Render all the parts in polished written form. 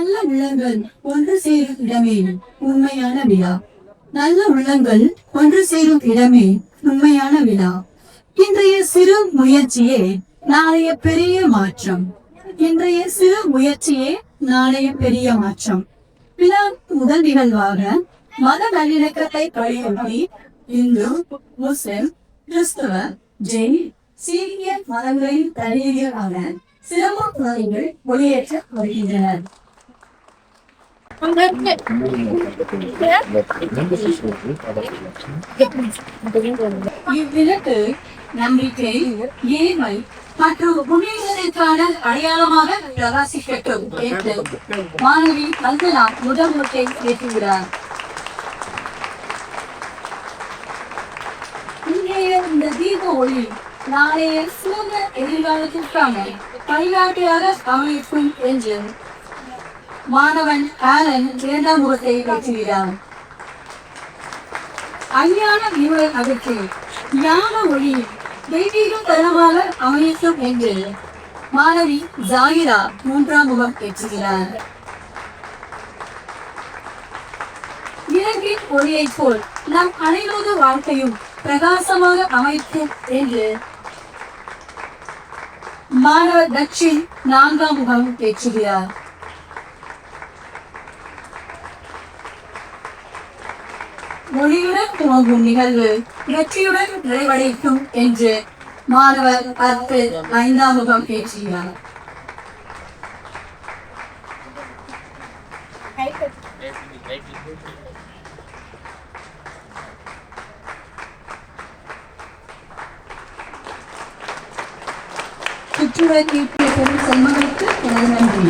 நல்ல உள்ளங்கள் ஒன்று சேரும் இடமே உண்மையான விழா. நல்ல உள்ளங்கள் ஒன்று சேரும் இடமே உண்மையான விழா. இன்றைய சிறு முயற்சியே நாளைய பெரிய மாற்றம். இன்றைய சிறு முயற்சியே நாளைய பெரிய மாற்றம். விழா முதல் நிகழ்வாக மத நல்லிணக்கத்தை வலியுறுத்தி இந்து, முஸ்லிம், கிறிஸ்தவ, ஜெயின், சீக்கிய மதங்களின் தலைவர்களான சிறப்பு குழந்தைகள் ஒளியேற்ற வருகின்றனர். இவ்விழக்கு நம்பிக்கை, ஏழ்மை மற்றும் முன்னேற்றத்திற்கான அடையாளமாக பிரகாசிக்கட்டும் என்று மாணவி வந்தனா முதல்முறை பேசுகிறார். இன்றைய இந்த தீப ஒளி நாளைய சிறந்த எதிர்காலத்திற்கான வழிகாட்டியாக அமைக்கும் என்று மாணவன் ஆலன் இரண்டாம் முகத்தை பேசுகிறார். அஞ்ஞான இருளை அகற்றி ஞான ஒளி தெய்வீக தரமாக அமைக்கும் என்று மாணவி ஜாகிரா மூன்றாம் முகம் பேசுகிறார். இலங்கின் ஒளியை போல் நம் அனைவரது வாழ்க்கையும் பிரகாசமாக அமைக்கும் என்று மாணவர் தக்ஷின் நான்காம் முகம் பேசுகிறார். மொழியுடன் துவங்கும் நிகழ்வு வெற்றியுடன் நிறைவடைக்கும் என்று மாணவர் அர்த்து ஐந்தாம் முகம் பேசுகிறார். சுற்றுலா தீர்ப்பிய பெரும் செல்வங்களுக்கு எனது நன்றி.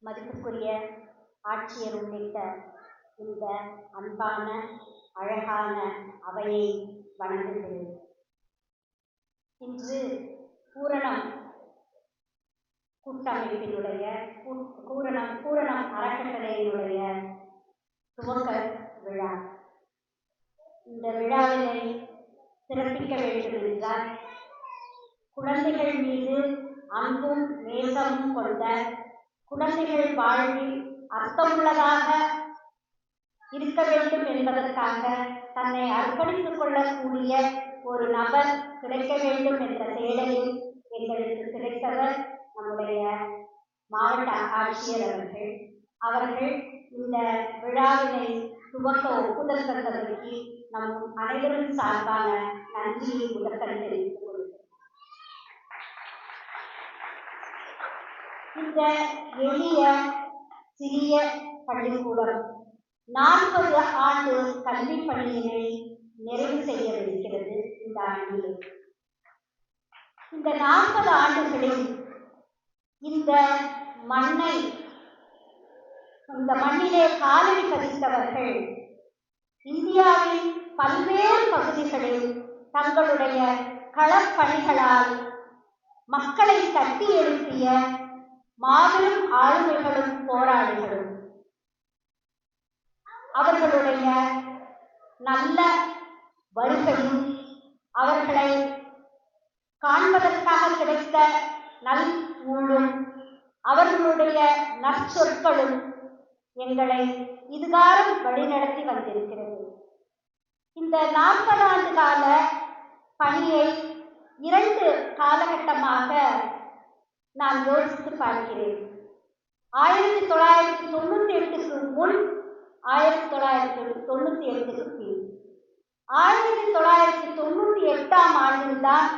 மதிப்புக்குரிய ஆட்சியர் உள்ளிட்ட இந்த அன்பான அழகான அவையை வணங்குகிறேன். இன்று பூரணம் கூட்டமைப்பினுடைய பூரணம் அறக்கட்டளையினுடைய துவக்க விழா. இந்த விழாவினை சிறப்பிக்க வேண்டும் என்றால் குழந்தைகள் மீது அன்பும் நேசமும் கொண்ட, குழந்தைகள் வாழ்வில் அர்த்தமுள்ளதாக இருக்க வேண்டும் என்பதற்காக தன்னை அர்ப்பணித்துக் கொள்ளக்கூடிய ஒரு நபர் கிடைக்க வேண்டும் என்ற தேடலில் எங்களுக்கு கிடைத்தவர் நம்முடைய மாவட்ட ஆட்சியர் அவர்கள். அவர்கள் இந்த விழாவினை துவக்க ஒப்புதல் தந்ததற்கு நம் அனைவரும் சார்பான நன்றியை முதற்கண் தெரிவித்துக் கொள்கிறேன். இந்த எளிய சிறிய பள்ளிக்கூடம் 40 ஆண்டு கல்வி பணியினை நிறைவு செய்யவிருக்கிறது இந்த ஆண்டில். இந்த 40 ஆண்டுகளில் இந்த மண்ணிலே காலடி பதித்தவர்கள் இந்தியாவின் பல்வேறு பகுதிகளில் தங்களுடைய களப்பணிகளால் மக்களை தட்டி எழுப்பிய மாபெரும் ஆளுமைகளும் போராளிகளும். அவர்களுடைய நல்ல வருகையும் அவர்களை காண்பதற்காக கிடைத்த நல் ஊழும் அவர்களுடைய நற்சொற்களும் எங்களை இதுகாரம் வழிநடத்தி வந்திருக்கிறது. இந்த 40 ஆண்டு கால பணியை 2 காலகட்டமாக நான் யோசித்து பார்க்கிறேன். 1998க்கு முன், 1998க்கு பின். 1998ஆம் ஆண்டில்தான்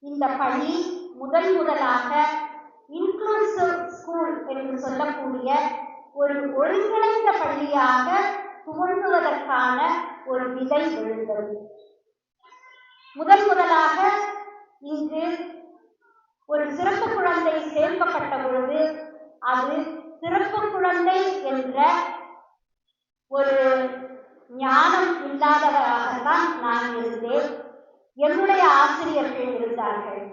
இந்த பள்ளி முதலாக இன்க்ளூசிவ் ஸ்கூல் என்று சொல்லக்கூடிய ஒரு ஒருங்கிணைந்த பள்ளியாக துவங்குவதற்கான ஒரு விதை விழுந்தது. முதலாக இங்கு ஒரு சிறப்பு குழந்தை சேர்க்கப்பட்ட பொழுது அது சிறப்பு குழந்தை என்ற ஒரு ஞானம் இல்லாதவராகத்தான் நான் இருந்தேன். என்னுடைய ஆசிரியர்கள் இருந்தார்கள்,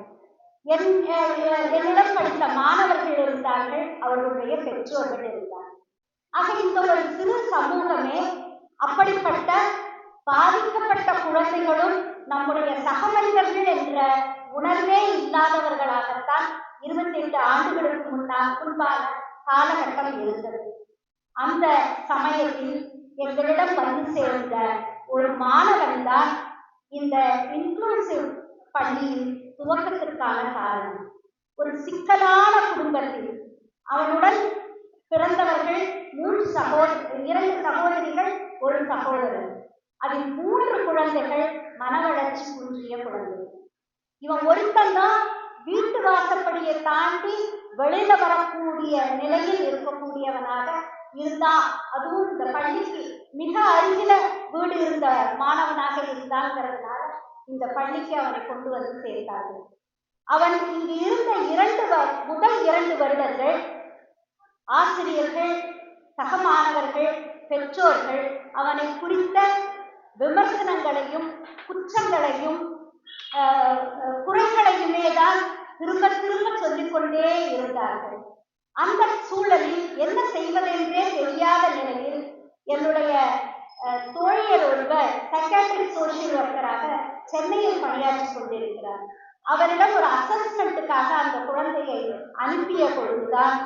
என்னிடம் படித்த மாணவர்கள் இருந்தார்கள், அவர்களுடைய பெற்றோர்கள் இருந்தார்கள். ஆக இந்த ஒரு சிறு சமூகமே அப்படிப்பட்ட பாதிக்கப்பட்ட குழந்தைகளும் நம்முடைய சக மனிதர்கள் என்ற உணர்வே இல்லாதவர்களாகத்தான் 28 ஆண்டுகளுக்கு முன்பான காலகட்டம் இருந்தது. அந்த சமயத்தில் எங்களிடம் வந்து சேர்ந்த ஒரு மாணவன் தான் இந்த இன்க்ளூசிவ் பள்ளியின் துவக்கத்திற்கான காரணம். ஒரு சிக்கலான குடும்பத்தில் அவனுடன் பிறந்தவர்கள் 2 சகோதரிகள், 1 சகோதரர். அதில் 3 குழந்தைகள் மனவளர்ச்சி குன்றிய குழந்தைகள். இவன் ஒருத்தந்தான் வீட்டு வாசப்படியை தாண்டி வெளியில வரக்கூடிய நிலையில் இருக்கக்கூடியவனாக இருந்தா. அதுவும் இந்த பள்ளிக்கு மிக அருகில வீடு இருந்த மாணவனாக இருந்தாங்கிறதுனால இந்த பள்ளிக்கு அவனை கொண்டு வந்து சேர்த்தார்கள். அவன் இங்கு இருந்த முதல் 2 வருடங்கள் ஆசிரியர்கள், சக மாணவர்கள், பெற்றோர்கள் அவனை குறித்த விமர்சனங்களையும் குற்றங்களையும் குறைகளையுமே தான் திரும்ப சொல்லிக்கொண்டே இருந்தார்கள். அந்த சூழலில் என்ன செய்வதென்றே தெரியாத நிலையில் என்னுடைய தோழியர் ஒருவர் சைக்காட்ரிக் சோசியல் ஒர்க்கராக சென்னையில் பணியாற்றி கொண்டிருக்கிறார். அவரிடம் ஒரு அசஸ்மெண்ட்டுக்காக அந்த குழந்தையை அனுப்பிய பொழுதுதான்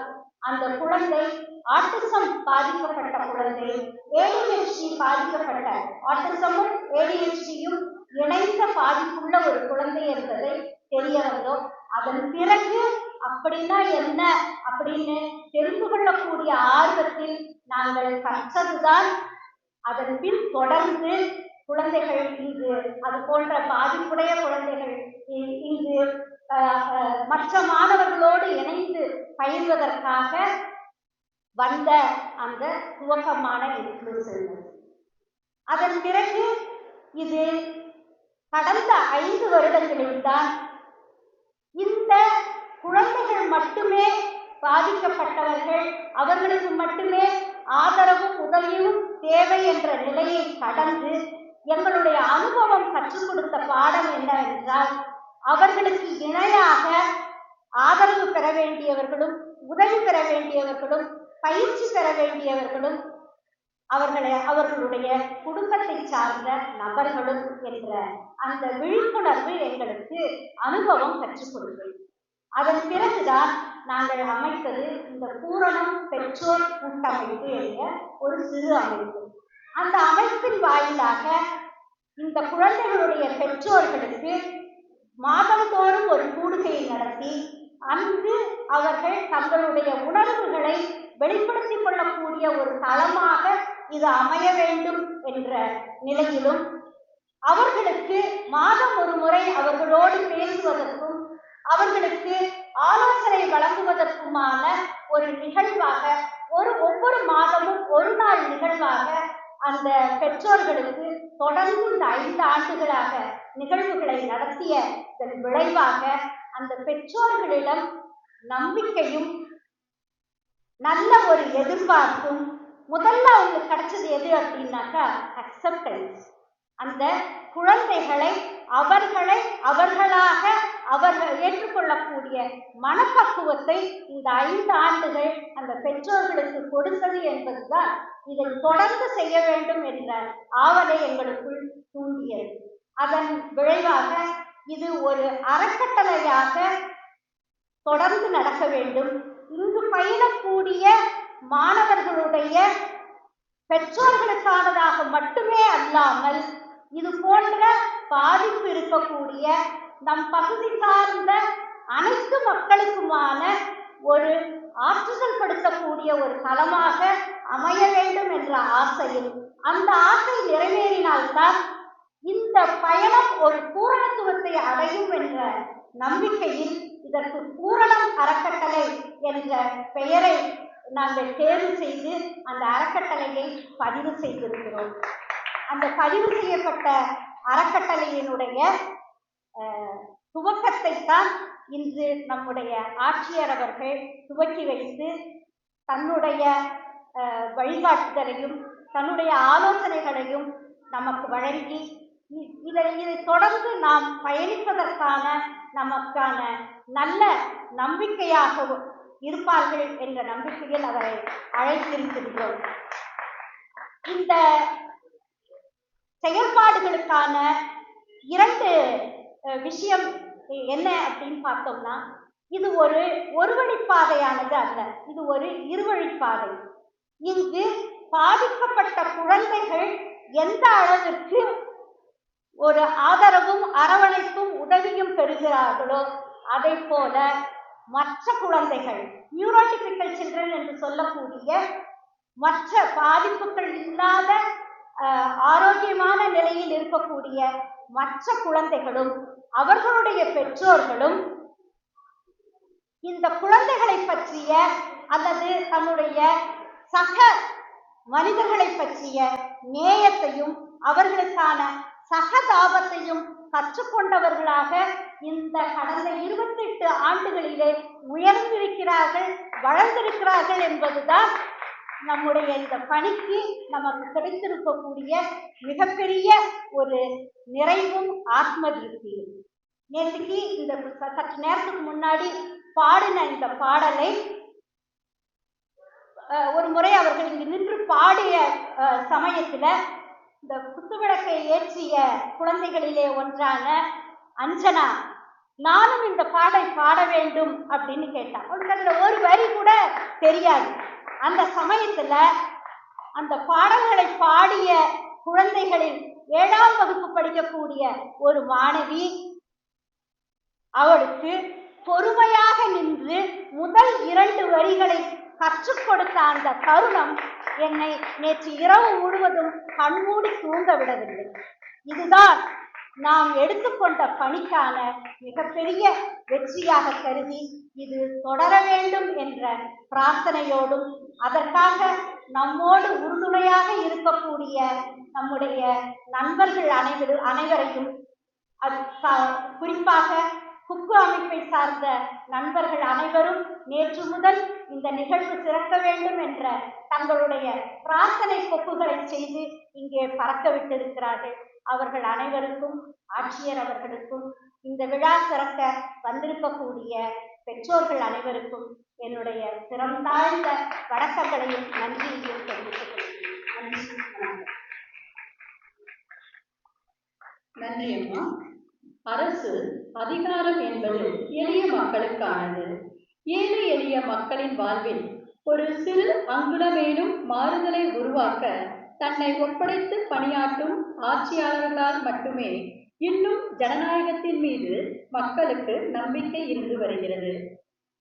அந்த குழந்தை ஆட்டிசம் பாதிக்கப்பட்ட குழந்தை, ADHD பாதிக்கப்பட்ட, ஆட்டிசமும் ADHDயும் இணைந்த பாதிப்புள்ள ஒரு குழந்தை என்பதை தெரிய வந்தோம். அதன் பிறகு அப்படின்னா என்ன அப்படின்னு தெரிந்து கொள்ளக்கூடிய ஆர்வத்தில் நாங்கள் கற்றதுதான். அதன் பின் தொடர்ந்து குழந்தைகள் இங்கு அது போன்ற பாதிப்புடைய குழந்தைகள் இங்கு மற்ற மாணவர்களோடு இணைந்து பயிர்வதற்காக வந்த அந்த துவக்கமான இன்க்ளூசிவ். அதன் பிறகு இது கடந்த 5 வருடங்களில் தான் இந்த குழந்தைகள் மட்டுமே பாதிக்கப்பட்டவர்கள், அவர்களுக்கு மட்டுமே ஆதரவும் உதவியும் தேவை என்ற நிலையை கடந்து எங்களுடைய அனுபவம் கற்றுக் கொடுத்த பாடம் என்னவென்றால், அவர்களுக்கு இணையாக ஆதரவு பெற வேண்டியவர்களும், உதவி பெற வேண்டியவர்களும், பயிற்சி பெற வேண்டியவர்களும் அவர்களுடைய குடும்பத்தை சார்ந்த நபர்களும் என்ற அந்த விழிப்புணர்வு எங்களுக்கு அனுபவம் கற்றுக் கொடுத்தது. அதன் பிறகுதான் நாங்கள் அமைத்தது இந்த பூரணம் பெற்றோர் கூட்டமைப்பு என்ற ஒரு சிறு அமைப்பு. அந்த அமைப்பின் வாயிலாக இந்த குழந்தைகளுடைய பெற்றோர்களுக்கு மாதந்தோறும் ஒரு கூடுகையை நடத்தி அங்கு அவர்கள் தங்களுடைய உணர்வுகளை வெளிப்படுத்திக் கொள்ளக்கூடிய ஒரு தளமாக இது அமைய வேண்டும் என்ற நிலையிலும், அவர்களுக்கு மாதம் ஒரு முறை அவர்களோடு பேசுவதற்கும் அவர்களுக்கு ஆலோசனை வழங்குவதற்குமான ஒரு நிகழ்வாக ஒவ்வொரு மாதமும் ஒரு நாள் நிகழ்வாக அந்த பெற்றோர்களுக்கு தொடர்ந்து இந்த 5 ஆண்டுகளாக நிகழ்வுகளை நடத்திய இதன் விளைவாக அந்த பெற்றோர்களிடம் நம்பிக்கையும் நல்ல ஒரு எதிர்பார்ப்பும் முதல்ல அவங்களுக்கு கிடைச்சது எது அப்படின்னாக்கா அக்செப்டன்ஸ். அந்த குழந்தைகளை அவர்களாக அவர்கள் ஏற்றுக்கொள்ளக்கூடிய மனப்பக்குவத்தை இந்த 5 ஆண்டுகள் அந்த பெற்றோர்களுக்கு கொடுத்தது என்பதுதான் இதை தொடர்ந்து செய்ய வேண்டும் என்ற ஆவலை எங்களுக்குள் தூண்டியது. அதன் விளைவாக இது ஒரு அறக்கட்டளையாக தொடர்ந்து நடக்க வேண்டும். இங்கு பயிலக்கூடிய மாணவர்களுடைய பெற்றோர்களுக்கானதாக மட்டுமே அல்லாமல் இது போன்ற பாதிப்பு இருக்கக்கூடிய நம் பகுதி சார்ந்த அனைத்து மக்களுக்குமான ஒரு ஆற்றுதல் படுத்தக்கூடிய ஒரு தளமாக அமைய வேண்டும் என்ற ஆசையில், அந்த ஆசை நிறைவேறினால்தான் இந்த பயணம் ஒரு பூரணத்துவத்தை அடையும் என்ற நம்பிக்கையில் இதற்கு பூரணம் அறக்கட்டளை என்ற பெயரை நாங்கள் தேர்வு செய்து அந்த அறக்கட்டளையை பதிவு செய்திருக்கிறோம். அந்த பதிவு செய்யப்பட்ட அறக்கட்டளையினுடைய துவக்கத்தை தான் இன்று நம்முடைய ஆட்சியர் அவர்கள் துவக்கி வைத்து தன்னுடைய வழிகாட்டுதலையும் தன்னுடைய ஆலோசனைகளையும் நமக்கு வழங்கி இதை தொடர்ந்து நாம் பயணிப்பதற்கான நமக்கான நல்ல நம்பிக்கையாக இருப்பார்கள் என்ற நம்பிக்கையில் அவரை அழைத்திருக்கின்றோம். இந்த செயல்பாடுகளுக்கான 2 விஷயம் என்ன அப்படின்னு பார்த்தோம்னா, இது ஒரு வழிப்பாதையானது அல்ல, இது ஒரு இருவழிப்பாதை. இங்கு பாதிக்கப்பட்ட குழந்தைகள் எந்த அளவிற்கு ஒரு ஆதரவும் அரவணைப்பும் உதவியும் பெறுகிறார்களோ அதை போல மற்ற குழந்தைகள், நியூரோடிபிக்கல் சில்ட்ரன் என்று சொல்லக்கூடிய மற்ற பாதிப்புகள் இல்லாத ஆரோக்கியமான நிலையில் இருக்கக்கூடிய மற்ற குழந்தைகளும் அவர்களுடைய பெற்றோர்களும் இந்த குழந்தைகளை பற்றிய அல்லது தன்னுடைய சக மனிதர்களை பற்றிய நேயத்தையும் அவர்களுக்கான சகதாபத்தையும் கற்றுக்கொண்டவர்களாக இந்த கடந்த 28 ஆண்டுகளிலே உயர்ந்திருக்கிறார்கள், வளர்ந்திருக்கிறார்கள் என்பதுதான் நம்முடைய இந்த பணிக்கு நமக்கு கிடைத்திருக்கக்கூடிய மிகப்பெரிய ஒரு நிறைவும் ஆத்ம திருப்தியும். நேற்றுக்கு இந்த சற்று நேரத்துக்கு முன்னாடி பாடின இந்த பாடலை ஒரு முறை அவர்கள் இங்கு நின்று பாடிய சமயத்துல இந்த குத்துவிளக்கை ஏற்றிய குழந்தைகளிலே ஒன்றான அஞ்சனா, நானும் இந்த பாடலை பாட வேண்டும் அப்படின்னு கேட்டான். அவனுக்கு அதுல ஒரு வரி கூட தெரியாது. அந்த சமயத்துல அந்த பாடல்களை பாடிய குழந்தைகளில் 7ஆம் வகுப்பு படிக்கக்கூடிய ஒரு மாணவி அவளுக்கு பொறுமையாக நின்று முதல் 2 வரிகளை கற்றுக் கொடுத்த அந்த தருணம் என்னை நேற்று இரவு முழுவதும் கண்மூடி தூங்க விடவில்லை. இதுதான் நாம் எடுத்துக்கொண்ட பணிக்கான மிகப்பெரிய வெற்றியாக கருதி இது தொடர வேண்டும் என்ற பிரார்த்தனையோடும் அதற்காக நம்மோடு உறுதுணையாக இருக்கக்கூடிய நம்முடைய நண்பர்கள் அனைவரையும் குறிப்பாக குக்கு அமைப்பை சார்ந்த நண்பர்கள் அனைவரும் நேற்று முதல் இந்த நிகழ்வு சிறக்க வேண்டும் என்ற தங்களுடைய பிரார்த்தனை கொப்புகளை செய்து இங்கே பறக்க விட்டிருக்கிறார்கள். அவர்கள் அனைவருக்கும், ஆட்சியர் அவர்களுக்கும், இந்த விழா சிறக்க வந்திருக்கக்கூடிய பெற்றோர்கள் அனைவருக்கும் என்னுடைய சிறந்தாழ்ந்த வணக்கங்களையும் நன்றியையும் தெரிவித்துக் கொள்கிறேன். நன்றி அம்மா. அரசு அதிகாரம் என்பது எளிய மக்களுக்கானது. ஏழை எளிய மக்களின் வாழ்வில் ஒரு சிறு அங்குலமேலும் மாறுதலை உருவாக்க தன்னை ஒப்படைத்து பணியாற்றும் ஆட்சியாளர்களால் மட்டுமே இன்னும் ஜனநாயகத்தின் மீது மக்களுக்கு நம்பிக்கை இருந்து வருகிறது.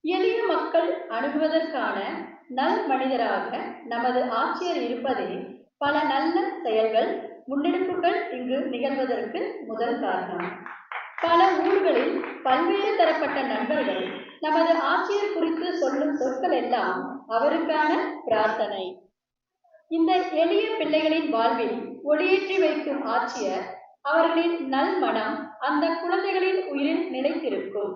எளிய மக்கள் அணுகுவதற்கான நல் மனிதராக நமது ஆட்சியர் இருப்பதே பல நல்ல செயல்கள் முன்னெடுப்புகள் இங்கு நிகழ்வதற்கு முதல் காரணம். பல ஊர்களில் பல்வேறு தரப்பட்ட நண்பர்கள் நமது ஆட்சியர் குறித்து சொல்லும் சொற்கள் எல்லாம் அவருக்கான பிரார்த்தனை. இந்த எளிய பிள்ளைகளின் வாழ்வில் ஒளியேற்றி வைக்கும் ஆட்சியர் அவர்களின் நல் மனம் அந்த குழந்தைகளின் உயிரில் நிலைத்திருக்கும்.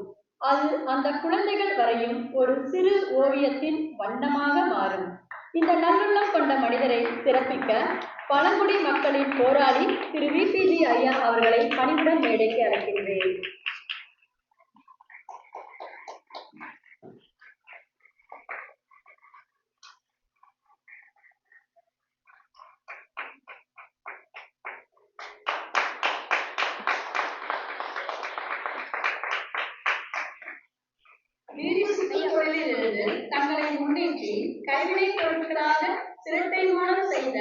அது அந்த குழந்தைகள் வரையும் ஒரு சிறு ஓவியத்தின் வண்ணமாக மாறும். இந்த நல்லுள்ளம் கொண்ட மனிதரை சிறப்பிக்க பழங்குடி மக்களின் போராளி திரு VPG ஐயா அவர்களை பணிவுடன் மேடைக்கு அழைக்கின்றேன். வீடு சுற்று தொழிலிலிருந்து தங்களை முன்னேற்றி கைவினை பொருட்களாக சிறப்பைமானம் செய்த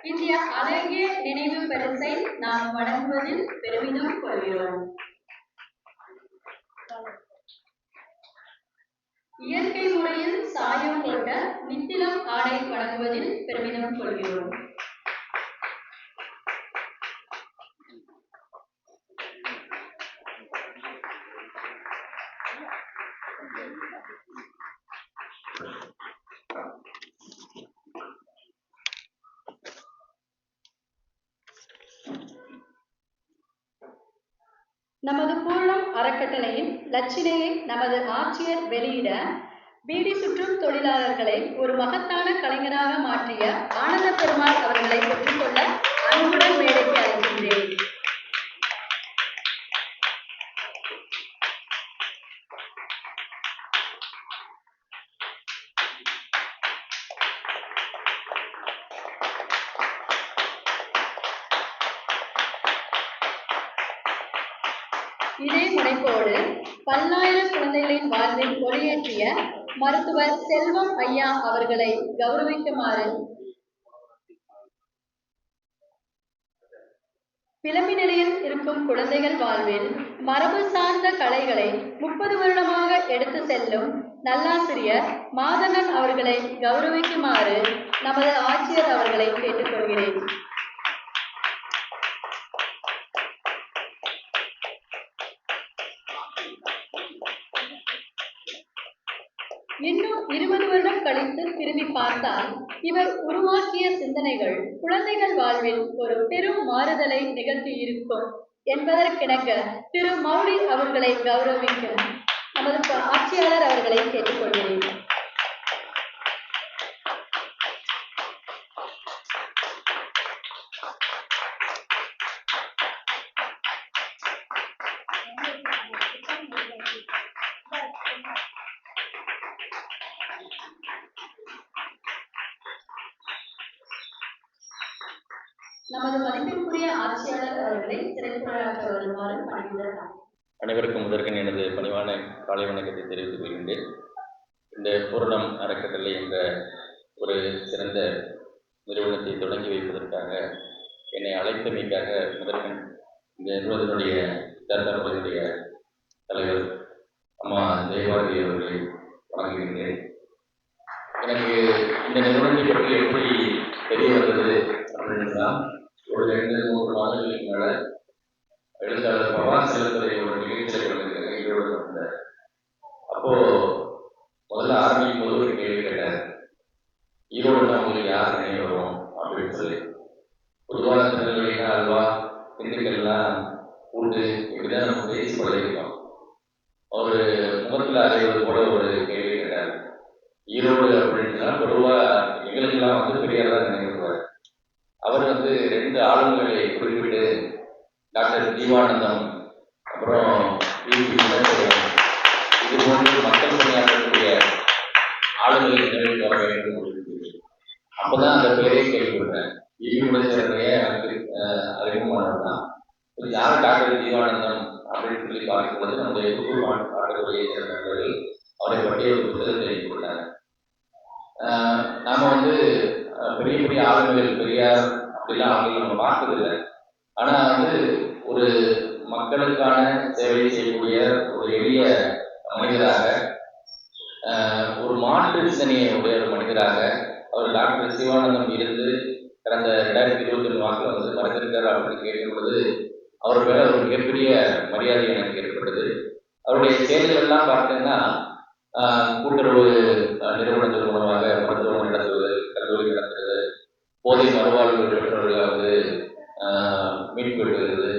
இந்த அழகிய நினைவு பரிசை நாம் வழங்குவதில் பெருமிதம் கொள்கிறோம். இயற்கை முறையில் சாயம் போட்ட நித்திலம் ஆடை வழங்குவதில் பெருமிதம் கொள்கிறோம். நமது பூரணம் அறக்கட்டளையின் லட்சினையை நமது ஆட்சியர் வெளியிட பீடி சுற்றும் தொழிலாளர்களை ஒரு மகத்தான கலைஞராக மாற்றிய ஆனந்த பெருமாள் அவர்களை பெற்றுக்கொள்ள அன்புடன் மேடைக்கு அழைக்கின்றேன். இதே முனைப்போடு பல்லாயிரம் குழந்தைகளின் வாழ்வில் ஒளியேற்றிய மருத்துவர் செல்வம் ஐயா அவர்களை கௌரவிக்குமாறு பிளம்பி நிலையில் இருக்கும் குழந்தைகள் வாழ்வில் மரபு சார்ந்த கலைகளை 30 வருடமாக எடுத்து செல்லும் நல்லாசிரியர் மாதவன் அவர்களை கௌரவிக்குமாறு நமது ஆட்சியர் அவர்களை கேட்டுக்கொள்கிறேன். இன்னும் 20 வருடம் கழித்து திரும்பி பார்த்தால் இவர் உருவாக்கிய சிந்தனைகள் குழந்தைகள் வாழ்வில் ஒரு பெரும் மாறுதலை நிகழ்த்தி இருக்கும் என்பதற்கிணங்க திரு மௌலி அவர்களை கௌரவிக்கும் நமது ஆட்சியாளர் அவர்களை கேட்டுக்கொள்கிறேன். நமது மதிப்பிற்குரிய ஆட்சியாளர் அவர்களை சிறப்புரையாற்ற வருமாறு பணிவுடன் அனைவருக்கும் முதற்கன் எனது பணிவான காலை வணக்கத்தை தெரிவித்துக் கொள்கின்றேன். இந்த பூரணம் அறக்கட்டளை என்ற ஒரு சிறந்த நிறுவனத்தை தொடங்கி வைப்பதற்காக என்னை அழைத்தமைக்காக முதற்கன் இந்த நிறுவனத்தினுடைய தரப்பகுதியுடைய தலைவர் அம்மா ஜெயபாரதி அவர்களை வழங்குகின்றேன். எனக்கு இந்த நிறுவனத்தை பற்றி எப்படி தெரிய வந்தது அப்படின்னா, ஒரு 2-3 மாதங்களுக்கு மேல எழுத்தாளர் பவான் செல்வத்துறை ஒரு நிகழ்ச்சியில் ஈரோடு வந்தார். அப்போ முதல்ல ஆரம்பிக்கும் போது ஒரு கேள்வி கேட்டார், ஈரோடுனா உங்களுக்கு யார் நினைவு வரும் அப்படின்னு சொல்லி. பொதுவாக திருநெல்வேலினா அல்வா, திண்டுக்கல்லாம் கூட்டு இப்படிதான் நம்ம பேசி பழகிருக்கோம். ஒரு முகத்தில் அறைவது போல ஒரு கேள்வி கேட்டார். ஈரோடு அப்படின்னா பொதுவாக எங்களுக்கெல்லாம் பெரியார் தான் நினைவுவார். அவர் 2 ஆளுங்களை குறிப்பிட்டு டாக்டர் ஜீவானந்தம், அப்புறம் இது போன்று மக்கள் பணியாற்றக்கூடிய ஆளுங்களை நினைவு வர வேண்டும். அப்போதான் அந்த பேரையே கேள்விப்பட்டேன். ஈவிடைய எனக்கு அறிமுகமானவர் தான். யார் டாக்டர் ஜீவானந்தம் அப்படின்னு சொல்லி பார்க்கும்போது நம்முடைய எதிர்ப்பு பாடக்கூடிய நண்பர்கள் அவரை பற்றிய ஒரு புத்தகத்தை எழுதிக்கொண்டாங்க. நாம பெரிய பெரிய ஆளுமைகள் பெரியார், அப்படிலாம் அவங்க நம்ம பார்த்ததில்லை. ஆனா வந்து ஒரு மக்களுக்கான சேவை செய்யக்கூடிய ஒரு எளிய மனிதராக, ஒரு மாற்று சிந்தனையை உடைய ஒரு மனிதராக அவர் டாக்டர் சிவானந்தம் இருந்து கடந்த 2021 வாக்கில் வந்து மறைந்திருக்காரு அப்படின்னு கேட்கும் பொழுது அவர் மேல ஒரு மிகப்பெரிய மரியாதை எனக்கு ஏற்பட்டது. அவருடைய செயல்கள் எல்லாம் பார்த்தீங்கன்னா கூட்டுறவு நிறுவனங்கள் மூலமாக மருத்துவம் நடத்துவது, கல்லூரி நடத்துவது, போதை மறுவாழ்வு பெற்றவர்களை வந்து மீட்பு பெறுவது,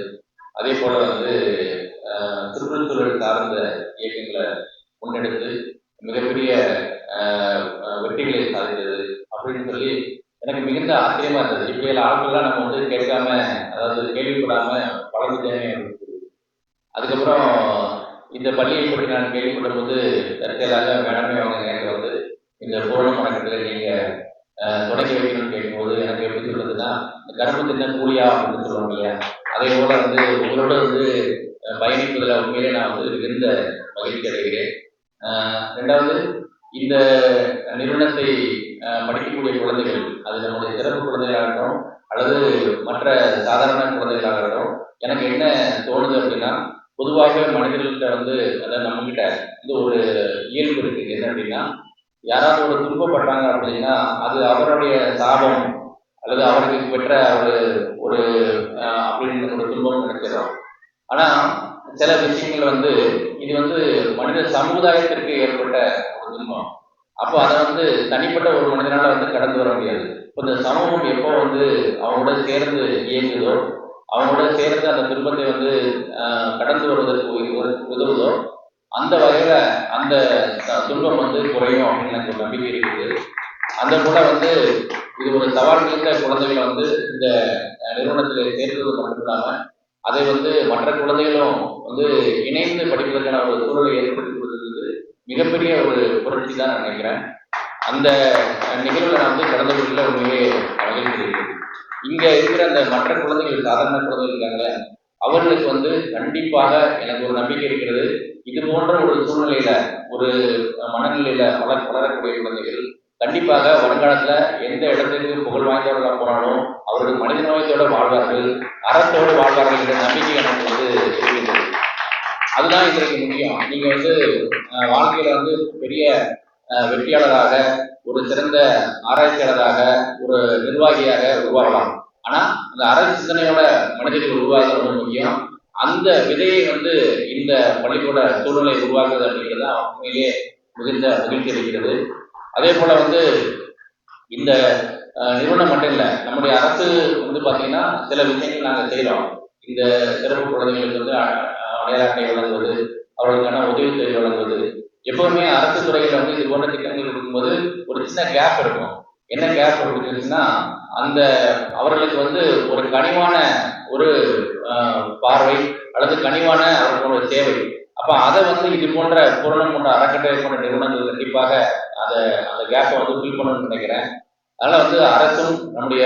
அதே போல வந்து சுற்றுச்சூழல் சார்ந்த இயக்கங்களை முன்னெடுத்து மிகப்பெரிய வெற்றிகளை சாதித்தது அப்படின்னு சொல்லி எனக்கு மிகுந்த ஆச்சரியமா இருந்தது. இப்படியான ஆட்கள்லாம் நம்ம வந்து கேட்காம, அதாவது கேள்விப்படாம வளர்ந்துட்டேனே அப்படின்னு. அதுக்கப்புறம் இந்த பள்ளியை பற்றி நான் கேள்விப்படும் போது தற்செயலாக மேடமே அவங்க எனக்கு வந்து இந்த பூரணம் வணக்கத்தில் நீங்க தொடங்கி வைக்கணும்னு கேட்கும்போது எனக்கு எப்படி சொல்றதுன்னா, இந்த கரும்பு தின்ன கூலியா அப்படின்னு சொல்லுவாங்க இல்லையா, அதே போல வந்து உங்களோட வந்து பயணிப்பதில் உண்மையிலே நான் வந்து மிகுந்த மகிழ்ச்சி அடைகிறேன். ரெண்டாவது, இந்த நிறுவனத்தை படிக்கக்கூடிய குழந்தைகள், அது நம்முடைய சிறப்பு குழந்தைகளாகட்டும் அல்லது மற்ற சாதாரண குழந்தைகளாகட்டும், எனக்கு என்ன தோணுது அப்படின்னா, பொதுவாக மனிதர்கள்கிட்ட வந்து, அதாவது நம்மகிட்ட வந்து ஒரு இயல்பு இருக்கு. என்ன அப்படின்னா, யாராவது ஒரு துன்பப்படுறாங்க அப்படின்னா அது அவருடைய சாபம் அல்லது அவருக்கு பெற்ற ஒரு அப்படின்னு ஒரு துன்பம் நினைச்சிடறோம். ஆனா சில விஷயங்கள் வந்து இது வந்து மனித சமுதாயத்திற்கு ஏற்பட்ட ஒரு துன்பம். அப்போ அதை வந்து தனிப்பட்ட ஒரு மனிதனால வந்து கடந்து வர முடியாது. இப்போ இந்த சமூகம் எப்போ வந்து அவங்களோட சேர்ந்து இயங்குதோ, அவங்களோட சேர்ந்து அந்த துன்பத்தை வந்து கடந்து வருவதற்கு உதவுதோ, அந்த வகையில அந்த துன்பம் வந்து குறையும் அப்படின்னு எனக்கு ஒரு நம்பிக்கை இருக்குது. அந்த கூட வந்து இது ஒரு சவால் மிகுந்த குழந்தைகளை வந்து இந்த நிறுவனத்தில் சேர்ந்தது மட்டும் இல்லாமல் அதை வந்து மற்ற குழந்தைகளும் வந்து இணைந்து படிப்பதற்கான ஒரு சூழலை ஏற்படுத்தி கொடுத்தது மிகப்பெரிய ஒரு புரட்சி தான் நான் நினைக்கிறேன். அந்த நிகழ்வுல நான் வந்து கடந்த வீட்டில் உண்மையே மகிழ்ச்சி. இங்க இருக்கிற அந்த மற்ற குழந்தைகள், சாதாரண குழந்தைகள் இருக்காங்களே, அவர்களுக்கு வந்து கண்டிப்பாக எனக்கு ஒரு நம்பிக்கை இருக்கிறது. இது போன்ற ஒரு சூழ்நிலையில, ஒரு மனநிலையில வளரக்கூடிய குழந்தைகள் கண்டிப்பாக வருங்காலத்துல எந்த இடத்துக்கு புகழ் வாய்ந்தவர்களாக போனாலும் அவர்கள் மனித நோயத்தோட வாழ்வார்கள், அறத்தோடு வாழ்வார்கள் என்ற நம்பிக்கை எனக்கு வந்து இருக்கிறது. அதுதான் இன்றைக்கு முக்கியம். நீங்க வந்து வாழ்க்கையில வந்து பெரிய வெற்றியாளராக, ஒரு சிறந்த ஆராய்ச்சியாளராக, ஒரு நிர்வாகியாக உருவாகலாம். ஆனா அந்த அரசு சிந்தனையோட மனிதர்கள் உருவாகிறது ரொம்ப முக்கியம். அந்த விதையை வந்து இந்த பள்ளிக்கூட சூழ்நிலை உருவாக்குறது அப்படிங்கிறது உண்மையிலேயே மிகுந்த மகிழ்ச்சி அளிக்கிறது. அதே போல வந்து இந்த நிறுவனம் மட்டும் இல்லை, நம்முடைய அரசு வந்து பார்த்தீங்கன்னா சில விஷயங்கள் நாங்கள் செய்கிறோம். இந்த சிறப்பு குழந்தைகளுக்கு வந்து அடையாள அட்டை வழங்குவது, அவர்களுக்கான உதவித்தொகை வழங்குவது, எப்பவுமே அரசு துறையில் வந்து இது போன்ற திட்டங்கள் கொடுக்கும்போது ஒரு சின்ன கேப் இருக்கும். என்ன கேப் இருக்குன்னா, அந்த அவர்களுக்கு வந்து ஒரு கனிவான ஒரு பார்வை அல்லது கனிவான அவர்களோட சேவை. அப்ப அதை வந்து இது போன்ற பூரணம் போன்ற அறக்கட்டளை போன்ற நிறுவனங்கள் கண்டிப்பாக அதை அந்த கேப்பை வந்து ஃபில் பண்ணணும்னு நினைக்கிறேன். அதனால வந்து அரசும் நம்முடைய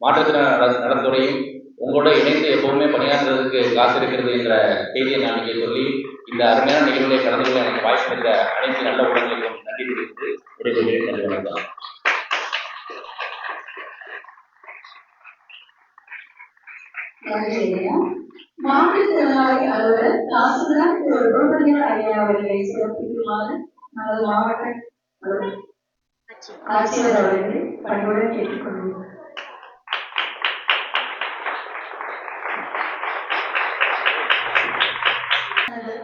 மாற்றுத்திறனாளி நலத்துறையும் உங்களோட இணைந்து எப்பவுமே பணியாற்றுவதற்கு காத்திருக்கிறது என்ற செய்தியை நான் இங்கே சொல்லி இந்த அருமையான நிகழ்வுகளை கடந்து கொள்ள எனக்கு வாய்ப்பளித்த அனைத்து நல்ல உடல்களுக்கும் நன்றி தெரிவித்து விடைபெறுகிறேன். நன்றி, வணக்கம். மாற்றுத்திறனாளி அலுவலர் தாசில்தார் திரு ரோபனியர் ஐயா அவர்களை சிறப்பிக்குமாறு நமது மாவட்ட ஆட்சியர் அவர்களை பணிவுடன் கேட்டுக்கொள்வோம்.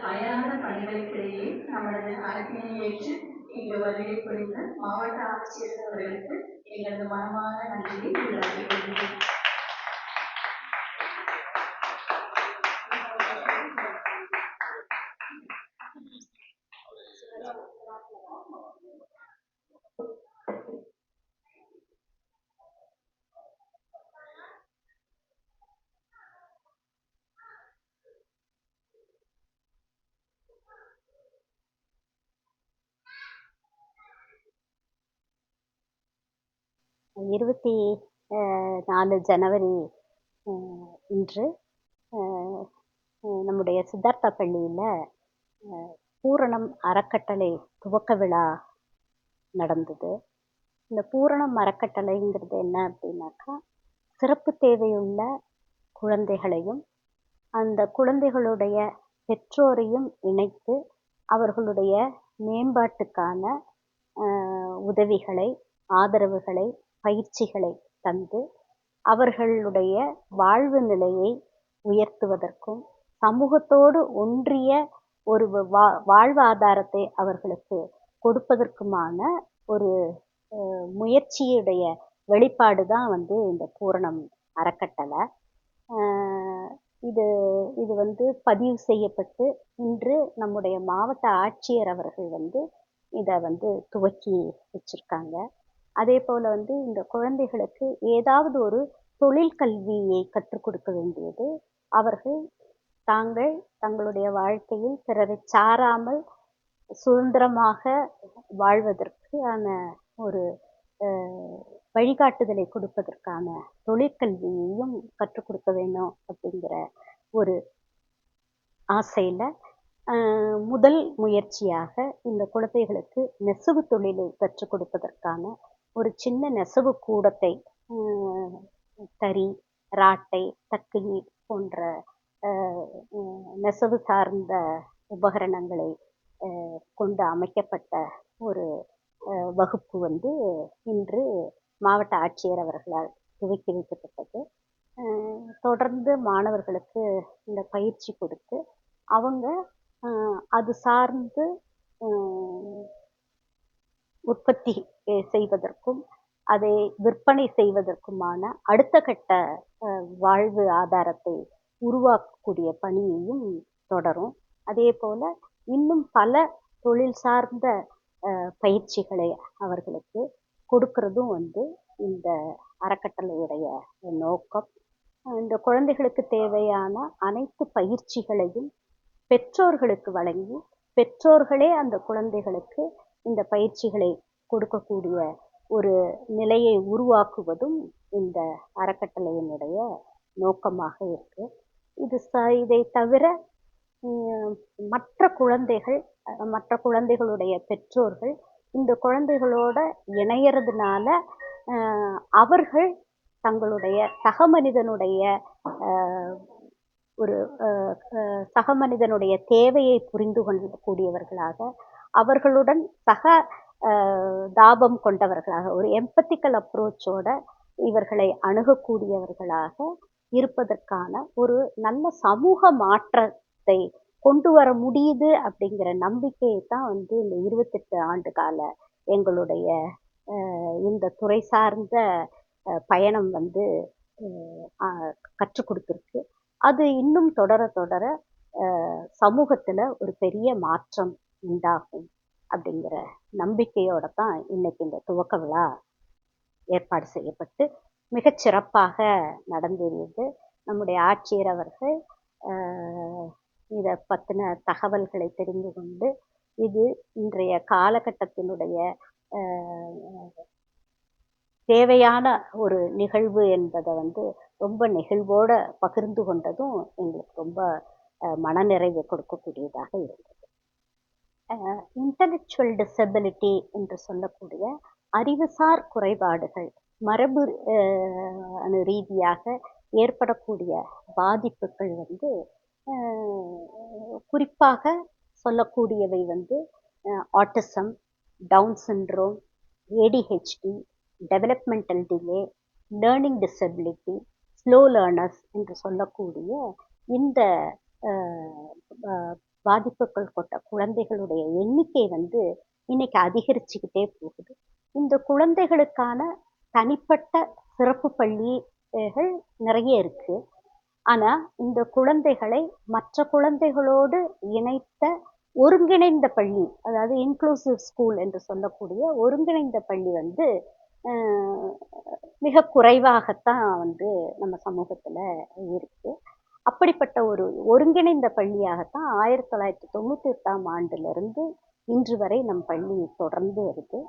அயராத பணிகளுக்கிடையே நமது அழைப்பினை ஏற்று இங்கு வருகை புரிந்த மாவட்ட ஆட்சியர் அவர்களுக்கு எங்களது மனமான நன்றியை உண்டாக்கி கொள்கிறேன். இருபத்தி 4 ஜனவரி இன்று நம்முடைய சித்தார்த்தா பள்ளியில் பூரணம் அறக்கட்டளை துவக்க விழா நடந்தது. இந்த பூரணம் அறக்கட்டளைங்கிறது என்ன அப்படின்னாக்கா, சிறப்பு தேவையுள்ள குழந்தைகளையும் அந்த குழந்தைகளுடைய பெற்றோரையும் இணைத்து அவர்களுடைய மேம்பாட்டுக்கான உதவிகளை, ஆதரவுகளை, பயிற்சிகளை தந்து அவர்களுடைய வாழ்வு நிலையை உயர்த்துவதற்கும் சமூகத்தோடு ஒன்றிய ஒரு வாழ்வாதாரத்தை அவர்களுக்கு கொடுப்பதற்குமான ஒரு முயற்சியுடைய வெளிப்பாடு தான் இந்த பூரணம் அறக்கட்டளை. இது பதிவு செய்யப்பட்டு இன்று நம்முடைய மாவட்ட ஆட்சியர் அவர்கள் இதை துவக்கி வச்சிருக்காங்க. அதே போல் இந்த குழந்தைகளுக்கு ஏதாவது ஒரு தொழில் கல்வியை கற்றுக் கொடுக்க வேண்டியது அவர்கள் தங்களுடைய வாழ்க்கையில் பிறரை சாராமல் சுதந்திரமாக வாழ்வதற்கான ஒரு வழிகாட்டுதலை கொடுப்பதற்கான தொழிற்கல்வியையும் கற்றுக் கொடுக்க வேணும் அப்படிங்கிற ஒரு ஆசையில் முதல் முயற்சியாக இந்த குழந்தைகளுக்கு நெசவு தொழிலை கற்றுக் கொடுப்பதற்கான ஒரு சின்ன நெசவு கூடத்தை தறி, ராட்டை, தக்கிலி போன்ற நெசவு சார்ந்த உபகரணங்களை கொண்டு அமைக்கப்பட்ட ஒரு வகுப்பு இன்று மாவட்ட ஆட்சியர் அவர்களால் துவக்கி வைக்கப்பட்டது. தொடர்ந்து மாணவர்களுக்கு இந்த பயிற்சி கொடுத்து அவங்க அது சார்ந்து உற்பத்தி செய்வதற்கும் அதை விற்பனை செய்வதற்குமான அடுத்த கட்ட வாழ்வு ஆதாரத்தை உருவாக்கக்கூடிய பணியையும் தொடரும். அதே போல் இன்னும் பல தொழில் சார்ந்த பயிற்சிகளை அவர்களுக்கு கொடுக்கறதும் இந்த அறக்கட்டளையுடைய நோக்கம். இந்த குழந்தைகளுக்கு தேவையான அனைத்து பயிற்சிகளையும் பெற்றோர்களுக்கு வழங்கி பெற்றோர்களே அந்த குழந்தைகளுக்கு இந்த பயிற்சிகளை கொடுக்கக்கூடிய ஒரு நிலையை உருவாக்குவதும் இந்த அறக்கட்டளையினுடைய நோக்கமாக இருக்கு. இதை தவிர மற்ற குழந்தைகளுடைய பெற்றோர்கள் இந்த குழந்தைகளோட இணையறதுனால அவர்கள் தங்களுடைய சக மனிதனுடைய தேவையை புரிந்து கொள்ளக்கூடியவர்களாக, அவர்களுடன் தாபம் கொண்டவர்களாக, ஒரு எம்பத்திக்கல் அப்ரோச்சோட இவர்களை அணுகக்கூடியவர்களாக இருப்பதற்கான ஒரு நல்ல சமூக மாற்றத்தை கொண்டு வர முடியுது அப்படிங்கிற நம்பிக்கையை தான் இந்த 28 ஆண்டு கால எங்களுடைய இந்த துறை சார்ந்த பயணம் கற்றுக் கொடுத்துருக்கு. அது இன்னும் தொடர சமூகத்தில் ஒரு பெரிய மாற்றம் உண்டாகும் அப்படிங்கிற நம்பிக்கையோட தான் இன்னைக்கு இந்த துவக்க விழா ஏற்பாடு செய்யப்பட்டு மிகச்சிறப்பாக நடந்தேறியது. நம்முடைய ஆட்சியர் அவர்கள் இதை பற்றின தகவல்களை தெரிந்து கொண்டு இது இன்றைய காலகட்டத்தினுடைய தேவையான ஒரு நிகழ்வு என்பதை ரொம்ப நெகிழ்வோடு பகிர்ந்து கொண்டதும் எங்களுக்கு ரொம்ப மனநிறைவு கொடுக்கக்கூடியதாக இருந்தது. இன்டலெக்சுவல் டிசபிலிட்டி என்று சொல்லக்கூடிய அறிவுசார் குறைபாடுகள், மரபு ரீதியாக ஏற்படக்கூடிய பாதிப்புகள் குறிப்பாக சொல்லக்கூடியவை autism, down syndrome, ADHD, developmental delay, learning disability, slow learners என்று சொல்லக்கூடிய இந்த பாதிப்புகள் கொண்ட குழந்தைகளுடைய எண்ணிக்கை இன்னைக்கு அதிகரிச்சுக்கிட்டே போகுது. இந்த குழந்தைகளுக்கான தனிப்பட்ட சிறப்பு பள்ளிகள் நிறைய இருக்கு. ஆனால் இந்த குழந்தைகளை மற்ற குழந்தைகளோடு இணைத்த ஒருங்கிணைந்த பள்ளி, அதாவது இன்க்ளூசிவ் ஸ்கூல் என்று சொல்லக்கூடிய ஒருங்கிணைந்த பள்ளி மிக குறைவாகத்தான் நம்ம சமூகத்தில் இருக்கு. அப்படிப்பட்ட ஒரு ஒருங்கிணைந்த பள்ளியாகத்தான் 1998ஆம் ஆண்டிலிருந்து இன்று வரை நம் பள்ளி தொடர்ந்து வருது.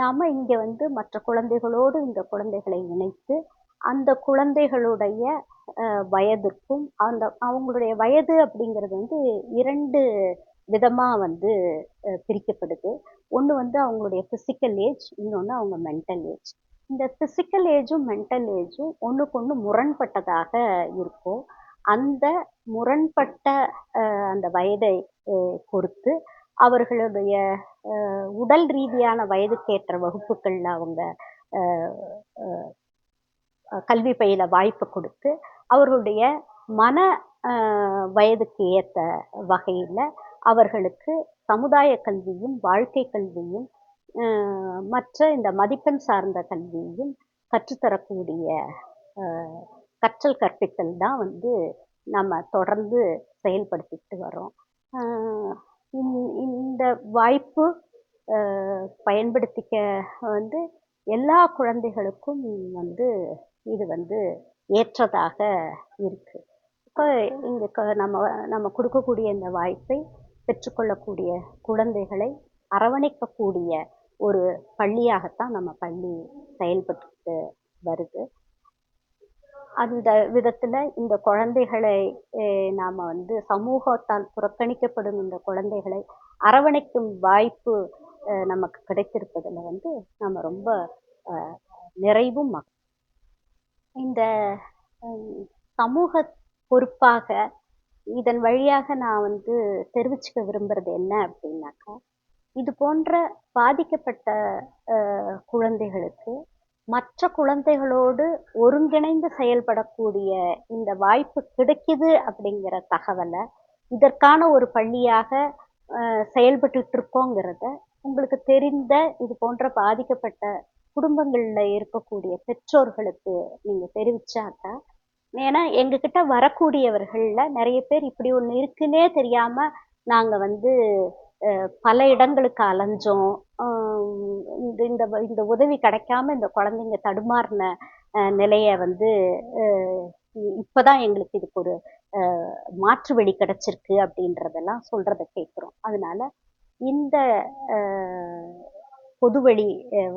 நாம் இங்கே மற்ற குழந்தைகளோடு இந்த குழந்தைகளை இணைத்து அந்த குழந்தைகளுடைய வயதிற்கும் அவங்களுடைய வயது அப்படிங்கிறது 2 விதமாக பிரிக்கப்படுது. ஒன்று அவங்களுடைய ஃபிசிக்கல் ஏஜ், இன்னொன்று அவங்க மென்டல் ஏஜ். இந்த ஃபிசிக்கல் ஏஜும் மென்டல் ஏஜும் ஒன்றுக்கு ஒன்று முரண்பட்டதாக இருக்கும். அந்த முரண்பட்ட அந்த வயதை பொறுத்து அவர்களுடைய உடல் ரீதியான வயதுக்கேற்ற வகுப்புகளில் அவங்க கல்வி பயில வாய்ப்பு கொடுத்து அவர்களுடைய மன வயதுக்கு ஏற்ற வகையில் அவர்களுக்கு சமுதாய கல்வியும் வாழ்க்கை கல்வியும் மற்ற இந்த மதிப்பெண் சார்ந்த கல்வியும் கற்றுத்தரக்கூடிய கற்றல் கற்பித்தல் தான் வந்து நம்ம தொடர்ந்து செயல்படுத்திட்டு வரோம். இந்த வாய்ப்பு பயன்படுத்திக்க வந்து எல்லா குழந்தைகளுக்கும் வந்து இது வந்து ஏற்றதாக இருக்கு. இப்போ இங்கே நம்ம கொடுக்கக்கூடிய இந்த வாய்ப்பை பெற்றுக்கொள்ளக்கூடிய குழந்தைகளை அரவணைக்கக்கூடிய ஒரு பள்ளியாகத்தான் நம்ம பள்ளி செயல்பட்டு வருது. அந்த விதத்தில் இந்த குழந்தைகளை நாம் வந்து சமூகத்தால் புறக்கணிக்கப்படும் இந்த குழந்தைகளை அரவணைக்கும் வாய்ப்பு நமக்கு கிடைத்திருப்பதில் வந்து நம்ம ரொம்ப நிறைவும் இந்த சமூக பொறுப்பாக இதன் வழியாக நான் வந்து தெரிவிச்சுக்க விரும்புகிறது என்ன அப்படின்னாக்கா, இது போன்ற பாதிக்கப்பட்ட குழந்தைகளுக்கு மற்ற குழந்தைகளோடு ஒருங்கிணைந்து செயல்படக்கூடிய இந்த வாய்ப்பு கிடைக்குது அப்படிங்கிற தகவலை இதற்கான ஒரு பள்ளியாக செயல்பட்டு இருக்கோங்கிறத உங்களுக்கு தெரிந்த இது போன்ற பாதிக்கப்பட்ட குடும்பங்களில் இருக்கக்கூடிய பெற்றோர்களுக்கு நீங்கள் தெரிவிச்சாக்கா, ஏன்னா எங்ககிட்ட வரக்கூடியவர்களில் நிறைய பேர் இப்படி ஒன்று இருக்குன்னே தெரியாமல் நாங்கள் வந்து பல இடங்களுக்கு அலைஞ்சோம், இந்த இந்த உதவி கிடைக்காம இந்த குழந்தைங்க தடுமாறின நிலையை வந்து இப்போதான் எங்களுக்கு இதுக்கு ஒரு மாற்று வழி கிடைச்சிருக்கு அப்படின்றதெல்லாம் சொல்கிறத கேட்குறோம். அதனால இந்த பொதுவழி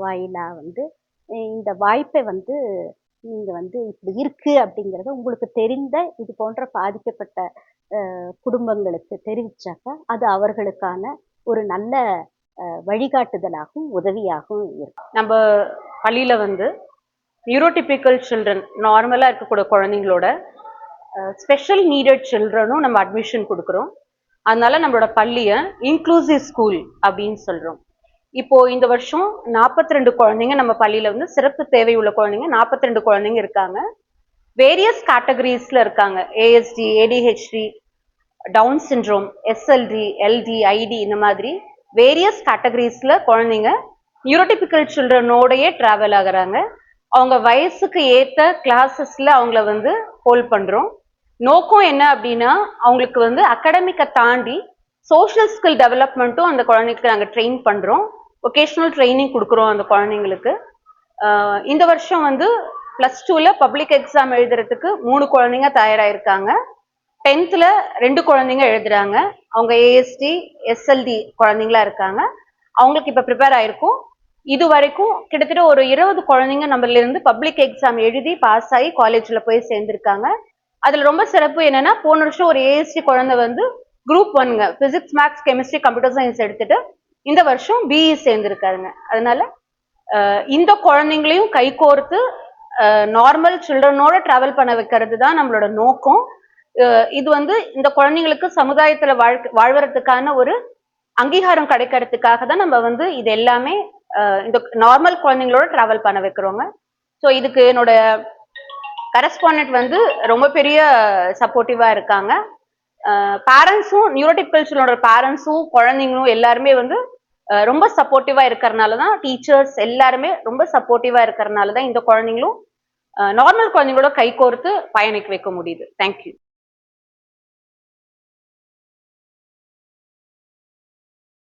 வாயிலாக வந்து இந்த வாய்ப்பை வந்து நீங்கள் வந்து இப்படி இருக்கு அப்படிங்கிறத உங்களுக்கு தெரிந்த இது போன்ற பாதிக்கப்பட்ட குடும்பங்களுக்கு தெரிவிச்சாக்கா அது அவர்களுக்கான ஒரு நல்ல வழிகாட்டுதலாகவும் உதவியாகவும் இருக்கும். நம்ம பள்ளியில் வந்து நியூரோடிபிக்கல் சில்ட்ரன் நார்மலாக இருக்கக்கூடிய குழந்தைங்களோட ஸ்பெஷல் நீடட் சில்ட்ரனும் நம்ம அட்மிஷன் கொடுக்குறோம். அதனால நம்மளோட பள்ளியை இன்க்ளூசிவ் ஸ்கூல் அப்படின்னு சொல்கிறோம். இப்போ இந்த வருஷம் 42 குழந்தைங்க நம்ம பள்ளியில் வந்து சிறப்பு தேவை உள்ள குழந்தைங்க 42 குழந்தைங்க இருக்காங்க. வேரியஸ் கேட்டகரிஸ்ல இருக்காங்க. ASD, ADHD, Down syndrome, SLD, LD, ID, இந்த மாதிரி வேரியஸ் கேட்டகரிஸ்ல குழந்தைங்க நியூரோடிபிக்கல் சில்ட்ரனோடையே டிராவல் ஆகுறாங்க. அவங்க வயசுக்கு ஏற்ற கிளாஸஸ்ல அவங்கள வந்து ஹோல்ட் பண்றோம். நோக்கம் என்ன அப்படின்னா, அவங்களுக்கு வந்து அகாடமிக்கை தாண்டி சோஷியல் ஸ்கில் டெவலப்மெண்ட்டும் அந்த குழந்தைங்களுக்கு நாங்கள் ட்ரெயின் பண்றோம். ஒகேஷனல் ட்ரைனிங் கொடுக்குறோம் அந்த குழந்தைங்களுக்கு. இந்த வருஷம் வந்து +2ல பப்ளிக் எக்ஸாம் எழுதுறதுக்கு 3 குழந்தைங்க தயாராயிருக்காங்க. 10th 2 குழந்தைங்க எழுதுறாங்க. அவங்க ஏஎஸ்டி, எஸ்எல்டி குழந்தைங்களா இருக்காங்க. அவங்களுக்கு இப்போ ப்ரிப்பேர் ஆயிருக்கும். இது வரைக்கும் கிட்டத்தட்ட ஒரு 20 குழந்தைங்க நம்மள இருந்து பப்ளிக் எக்ஸாம் எழுதி பாஸ் ஆகி காலேஜில் போய் சேர்ந்துருக்காங்க. அதில் ரொம்ப சிறப்பு என்னன்னா, போன வருஷம் ஒரு ஏஎஸ்டி குழந்தை வந்து குரூப் 1ங்க physics, maths, chemistry, computer science எடுத்துட்டு இந்த வருஷம் பிஇ சேர்ந்துருக்காருங்க. அதனால இந்த குழந்தைங்களையும் கைகோர்த்து நார்மல் சில்ட்ரனோட டிராவல் பண்ண வைக்கிறது தான் நம்மளோட நோக்கம். இது வந்து இந்த குழந்தைங்களுக்கு சமுதாயத்துல வாழ்வதற்கான ஒரு அங்கீகாரம் கிடைக்கிறதுக்காக தான் நம்ம வந்து இது எல்லாமே இந்த நார்மல் குழந்தைங்களோட டிராவல் பண்ண வைக்கிறோங்க. ஸோ இதுக்கு என்னோட கரஸ்பாண்டன்ட் வந்து ரொம்ப பெரிய சப்போர்ட்டிவா இருக்காங்க. பேரண்ட்ஸும், நியூரோடிபிக்கல் சில்ட்ரனோட பேரண்ட்ஸும் குழந்தைங்களும் எல்லாருமே வந்து ரொம்ப சப்போர்ட்டிவா இருக்கிறதுனால தான், டீச்சர்ஸ் எல்லாருமே ரொம்ப சப்போர்ட்டிவா இருக்கிறதுனால தான் இந்த குழந்தைங்களும் நார்மல் குழந்தைங்களோட கைகோர்த்து பயணிக்க வைக்க முடியுது. தேங்க்யூ.